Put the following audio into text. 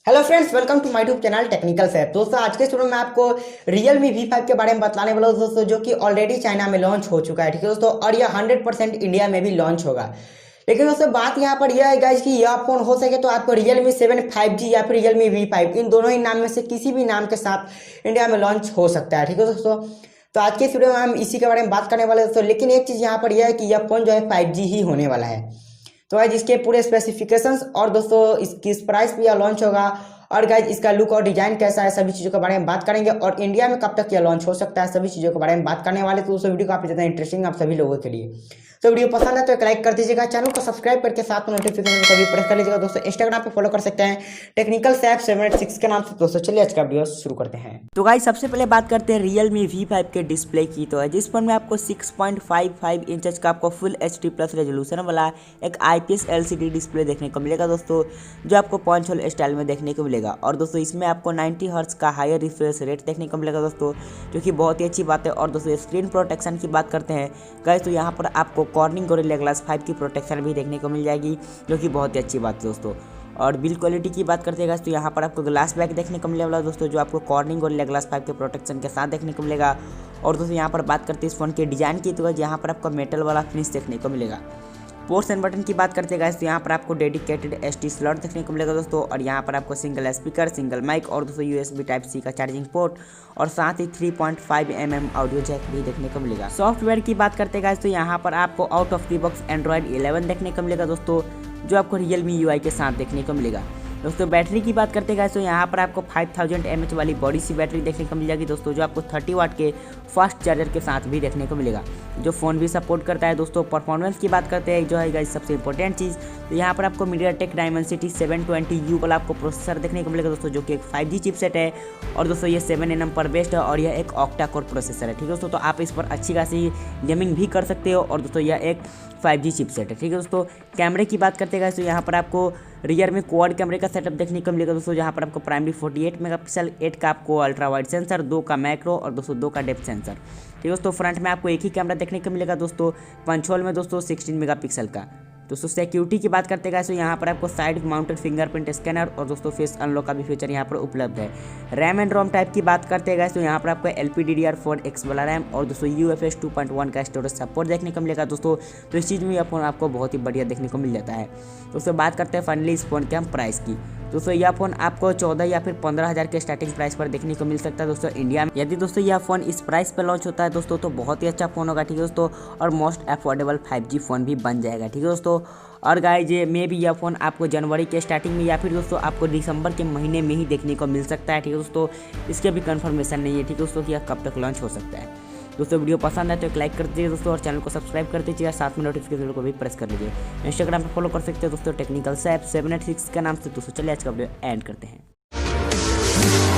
Hello friends, welcome to my YouTube channel Technical Saif. दोस्तों आज के वीडियो में आपको Realme V5 के बारे में बताने वाला हूं दोस्तों, जो कि ऑलरेडी चाइना में लॉन्च हो चुका है। ठीक है दोस्तों, और यह 100% इंडिया में भी लॉन्च होगा। लेकिन दोस्तों बात यहाँ पर यह है गाइस कि यह फोन हो सके तो आपको Realme 7 5G या फिर Realme V5 इन दोनों ही नाम में से किसी भी नाम के साथ इंडिया में लॉन्च हो सकता है। ठीक है दोस्तों, तो आज के इस वीडियो में हम इसी के बारे में बात करने वाले हैं दोस्तों। लेकिन एक चीज़ यहाँ पर यह है कि यह फोन जो है 5G ही होने वाला है। तो गाइज इसके पूरे स्पेसिफिकेशंस और दोस्तों इसकी इस प्राइस पे यह लॉन्च होगा, और गाइज इसका लुक और डिजाइन कैसा है, सभी चीज़ों के बारे में बात करेंगे। और इंडिया में कब तक यह लॉन्च हो सकता है, सभी चीज़ों के बारे में बात करने वाले। तो दोस्तों वीडियो काफी ज़्यादा इंटरेस्टिंग आप सभी लोगों के लिए। तो वीडियो पसंद है तो एक लाइक कर दीजिएगा, चैनल को सब्सक्राइब करके साथ में नोटिफिकेशन को भी प्रेस कर लीजिएगा। दोस्तों इंस्टाग्राम पे फॉलो कर सकते हैं टेक्निकल सैफ 786 के नाम से। दोस्तों चलिए आज का वीडियो शुरू करते हैं। तो गाइस सबसे पहले बात करते हैं Realme V5 के डिस्प्ले की। तो जिस फोन में आपको 6.55 इंच का आपको फुल HD प्लस रेजोल्यूशन वाला एक IPS LCD डिस्प्ले देखने को मिलेगा दोस्तों, जो आपको पंच होल स्टाइल में देखने को मिलेगा। और दोस्तों इसमें आपको 90 हर्ट्ज का हायर रिफ्रेश रेट देखने को मिलेगा दोस्तों, जो कि बहुत ही अच्छी बात है। और दोस्तों स्क्रीन प्रोटेक्शन की बात करते हैं गाइस, तो यहाँ पर आपको कॉर्निंग गोरिल्ला ग्लास 5 की प्रोटेक्शन भी देखने को मिल जाएगी, जो कि बहुत ही अच्छी बात है दोस्तों। और बिल्ड क्वालिटी की बात करते हैं तो यहाँ पर आपको ग्लास बैक देखने को मिलेगा दोस्तों, जो आपको कॉर्निंग और ग्लास 5 के प्रोटेक्शन के साथ देखने को मिलेगा। और दोस्तों यहाँ पर बात करते हैं इस फोन के डिजाइन की, तो यहाँ पर आपको मेटल वाला फिनिश देखने को मिलेगा। पोर्ट्स एंड बटन की बात करते हैं तो यहाँ पर आपको डेडिकेटेड SD स्लॉट देखने को मिलेगा दोस्तों, और यहाँ पर आपको सिंगल स्पीकर, सिंगल माइक और दोस्तों USB Type-C का चार्जिंग पोर्ट और साथ ही 3.5 mm ऑडियो जैक भी देखने को मिलेगा। सॉफ्टवेयर की बात करते हैं तो यहाँ पर आपको out of the box Android 11 देखने को मिलेगा दोस्तों, जो आपको Realme UI के साथ देखने को मिलेगा। दोस्तों बैटरी की बात करते हैं तो यहाँ पर आपको 5000 mAh वाली बॉडी सी बैटरी देखने को मिल जाएगी दोस्तों, जो आपको 30 वाट के फास्ट चार्जर के साथ भी देखने को मिलेगा, जो फ़ोन भी सपोर्ट करता है दोस्तों। परफॉर्मेंस की बात करते हैं जो है गाइस सबसे इंपॉर्टेंट चीज़, तो यहाँ पर आपको MediaTek Dimensity 720U वाला आपको प्रोसेसर देखने को मिलेगा दोस्तों, जो कि एक 5G चिपसेट है। और दोस्तों ये 7nm पर बेस्ड है और यह एक ऑक्टा कोर प्रोसेसर है। ठीक है दोस्तों, तो आप इस पर अच्छी खासी गेमिंग भी कर सकते हो। और दोस्तों यह एक 5G चिपसेट है। ठीक है दोस्तों, कैमरे की बात करते हैं तो यहाँ पर आपको रियर में क्वाड कैमरे का सेटअप देखने को मिलेगा दोस्तों, जहाँ पर आपको प्राइमरी 48 मेगापिक्सल, 8 का आपको अल्ट्रा वाइड सेंसर, 2 का मैक्रो और दोस्तों 2 का डेप्थ सेंसर। ठीक है दोस्तों, फ्रंट में आपको एक ही कैमरा देखने को मिलेगा दोस्तों, पंच होल में दोस्तों 16 मेगापिक्सल का। दोस्तों सिक्योरिटी की बात करते हैं तो यहाँ पर आपको साइड माउंटेड फिंगरप्रिंट स्कैनर और दोस्तों फेस अनलॉक का भी फीचर यहाँ पर उपलब्ध है। रैम एंड रोम टाइप की बात करते हैं तो यहाँ पर आपको LPDDR4X वाला रैम और दोस्तों UFS 2.1 का स्टोरेज सपोर्ट देखने को मिलेगा दोस्तों। तो इस चीज़ में यह फोन आपको बहुत ही बढ़िया देखने को मिल जाता है। दोस्तों बात करते हैं फाइनली इस फोन के हम प्राइस की। दोस्तों यह फोन आपको 14 या फिर 15,000 के स्टार्टिंग प्राइस पर देखने को मिल सकता है दोस्तों इंडिया में। यदि दोस्तों यह फोन इस प्राइस पर लॉन्च होता है दोस्तों, तो बहुत ही अच्छा फोन होगा। ठीक है दोस्तों, और मोस्ट अफोर्डेबल 5G फोन भी बन जाएगा। ठीक है दोस्तों, और गाइज मे भी यह फोन आपको जनवरी के स्टार्टिंग में या फिर दोस्तों आपको दिसंबर के महीने में ही देखने को मिल सकता है। ठीक है दोस्तों, इसके भी कंफर्मेशन नहीं है। ठीक है दोस्तों, कि यह कब तक लॉन्च हो सकता है। दोस्तों वीडियो पसंद है तो एक लाइक कर दीजिए दोस्तों, और चैनल को सब्सक्राइब कर दीजिए, साथ में नोटिफिकेशन को भी प्रेस कर लीजिए। इंस्टाग्राम पर फॉलो कर सकते हैं दोस्तों टेक्निकल सैफ 786 के नाम से। दोस्तों चलिए आज का वीडियो एंड करते हैं।